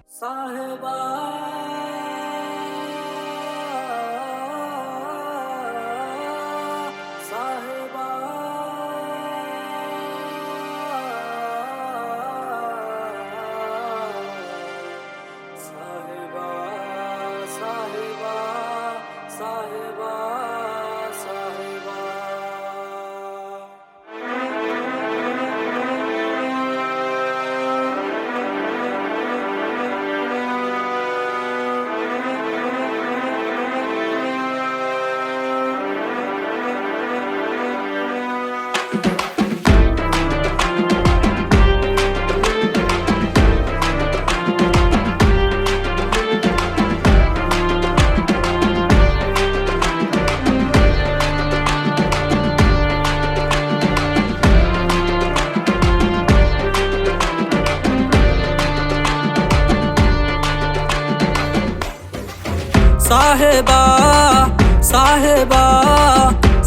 ಸಾಹೇಬಾ ಸಾಹೇಬಾ ಸಾಹೇಬಾ ಸಾಹೇಬಾ ಸಾಹೇಬಾ ಸಾಹೇಬಾ ಸಾಹೇಬಾ ಸಾಹೇಬಾ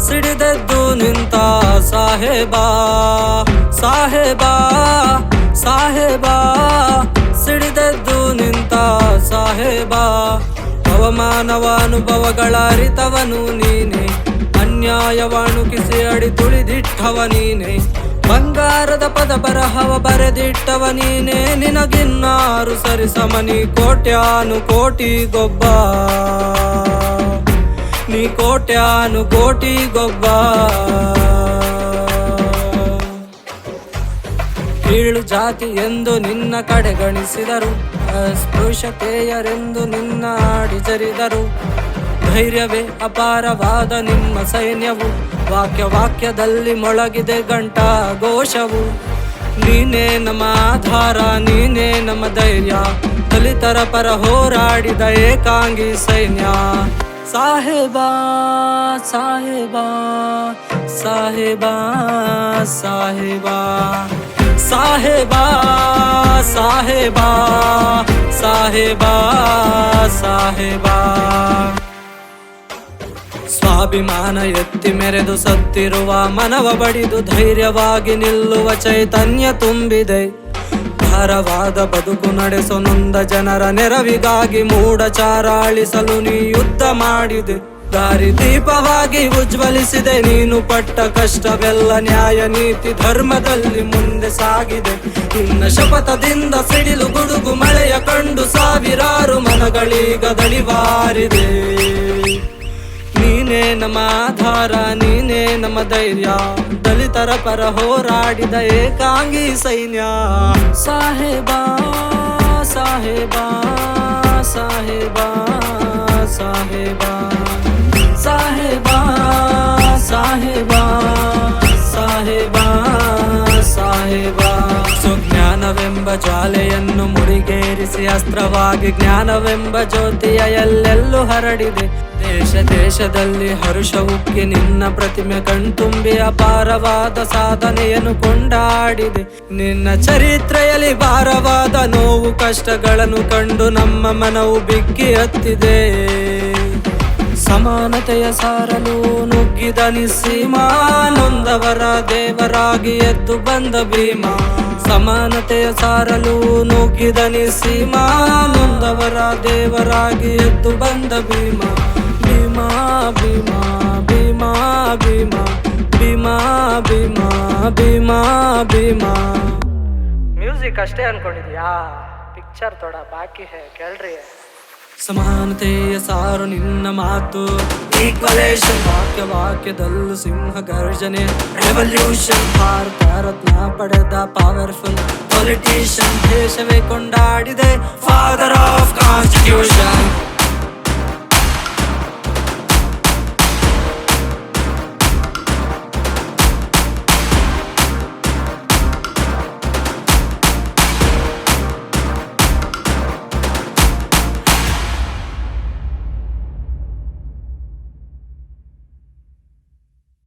ಸಿಡಿದೆದ್ದು ನಿಂತ ಸಾಹೇಬಾ ಸಾಹೇಬಾ ಸಾಹೇಬಾ ಸಿಡಿದೆದ್ದು ನಿಂತ ಸಾಹೇಬಾ ಅವಮಾನವಾನುಭವಗಳ ಅರಿತವನು ನೀನೆ, ಅನ್ಯಾಯವಾಣುಕಿಸಿ ಅಡಿ ತುಳಿದಿಟ್ಟವ ನೀನೆ, ಬಂಗಾರದ ಪದ ಬರಹವ ಬರೆದಿಟ್ಟವ ನೀನೆ, ನಿನಗಿನ್ನಾರು ಸರಿಸಮನಿ ಕೋಟ್ಯಾನು ಕೋಟಿ ಗೊಬ್ಬ, ನೀ ಕೋಟ್ಯಾನು ಕೋಟಿ ಗೊಬ್ಬ. ಕೀಳು ಜಾತಿ ಎಂದು ನಿನ್ನ ಕಡೆಗಣಿಸಿದರು, ಅಸ್ಪೃಶ್ಯತೆಯರೆಂದು ನಿನ್ನ ಆಡಿಜರಿದರು, ಧೈರ್ಯವೇ ಅಪಾರವಾದ ನಿಮ್ಮ ಸೈನ್ಯವು, ವಾಕ್ಯದಲ್ಲಿ ಮೊಳಗಿದೆ ಗಂಟಾ ಘೋಷವು. ನೀನೇ ನಮ್ಮ ಆಧಾರ, ನೀನೇ ನಮ್ಮ ಧೈರ್ಯ, ದಲಿತರ ಪರ ಹೋರಾಡಿದ ಏಕಾಂಗಿ ಸೈನ್ಯ. ಸಾಹೇಬಾ ಸಾಹೇಬಾ ಸಾಹೇಬಾ ಸಾಹೇಬಾ ಸಾಹೇಬಾ ಸಾಹೇಬಾ ಸಾಹೇಬಾ ಸಾಹೇಬಾ. ಸ್ವಾಭಿಮಾನ ಎತ್ತಿ ಮೆರೆದು ಸತ್ತಿರುವ ಮನವ ಬಡಿದು ಧೈರ್ಯವಾಗಿ ನಿಲ್ಲುವ ಚೈತನ್ಯ ತುಂಬಿದೆ, ಭಾರವಾದ ಬದುಕು ನಡೆಸೋ ನೊಂದ ಜನರ ನೆರವಿಗಾಗಿ ಮೂಢಚಾರ ಅಳಿಸಲು ನೀ ಯುದ್ಧ ಮಾಡಿದೆ, ದಾರಿ ದೀಪವಾಗಿ ಉಜ್ವಲಿಸಿದೆ, ನೀನು ಪಟ್ಟ ಕಷ್ಟವೆಲ್ಲ ನ್ಯಾಯ ನೀತಿ ಧರ್ಮದಲ್ಲಿ ಮುಂದೆ ಸಾಗಿದೆ. ನಿನ್ನ ಶಪಥದಿಂದ ಸಿಡಿಲು ಗುಡುಗು ಮಳೆಯ ಕಂಡು ಸಾವಿರಾರು ಮನಗಳೀಗ ದಳಿವಾರಿದೆ. ನೀನೇ ನಮ್ಮ ಆಧಾರ, ನೀನೇ ನಮ್ಮ ಧೈರ್ಯ, ದಲಿತರ ಪರ ಹೋರಾಡಿದ ಏಕಾಂಗಿ ಸೈನ್ಯ. ಸಾಹೇಬಾ ಸಾಹೇಬಾ ಸಾಹೇಬಾ ಸಾಹೇಬಾ ಸಾಹೇಬಾ ಸಾಹೇಬಾ ಸಾಹೇಬಾ ಸಾಹೇಬಾ. ಸುಜ್ಞಾನವೆಂಬ ಜ್ವಾಲೆಯನ್ನು ಮುಡಿಗೇರಿಸಿ ಅಸ್ತ್ರವಾಗಿ ಜ್ಞಾನವೆಂಬ ಜ್ಯೋತಿಯ ಎಲ್ಲೆಲ್ಲೂ ಹರಡಿದೆ, ದೇಶ ದೇಶದಲ್ಲಿ ಹರುಷ ಉಕ್ಕಿ ನಿನ್ನ ಪ್ರತಿಮೆ ಕಣ್ತುಂಬಿ ಅಪಾರವಾದ ಸಾಧನೆಯನ್ನು ಕೊಂಡಾಡಿದೆ. ನಿನ್ನ ಚರಿತ್ರೆಯಲ್ಲಿ ಭಾರವಾದ ನೋವು ಕಷ್ಟಗಳನ್ನು ಕಂಡು ನಮ್ಮ ಮನವು ಬಿಕ್ಕಿ ಹತ್ತಿದೆ. ಸಮಾನತೆಯ ಸಾರಲು ನುಗ್ಗಿದ ನಿಸ್ಸೀಮಾ, ನೊಂದವರ ದೇವರಾಗಿ ಎದ್ದು ಬಂದ ಭೀಮಾ. ಸಮಾನತೆಯ ಸಾರಲು ನುಗ್ಗಿದ ನಿಸ್ಸೀಮಾ, ನೊಂದವರ ದೇವರಾಗಿ ಎದ್ದು ಬಂದ ಭೀಮಾ. ಭೀಮಾ ಭೀಮಾ ಭೀಮಾ ಭೀಮಾ ಭೀಮಾ ಭೀಮಾ ಭೀಮಾ ಭೀಮಾ. ಮ್ಯೂಸಿಕ್ ಅಷ್ಟೇ ಅನ್ಕೊಂಡಿದ್ಯಾ? ಪಿಕ್ಚರ್ ಥೋಡ ಬಾಕಿ ಹೇ, ಕೇಳ್ರಿ. ಸಮಾನತೆಯ ಸಾರು ನಿನ್ನ ಮಾತು, ಈಕ್ವಲೇಷನ್ ವಾಕ್ಯದಲ್ಲೂ ಸಿಂಹ ಗರ್ಜನೆ, ರೆವಲ್ಯೂಷನ್. ಭಾರತ ರತ್ನ ಪಡೆದ ಪವರ್ಫುಲ್ ಪೊಲಿಟಿಷಿಯನ್, ದೇಶವೇ ಕೊಂಡಾಡಿದೆ ಫಾದರ್ ಆಫ್ ಕಾನ್ಸ್ಟಿಟ್ಯೂಷನ್.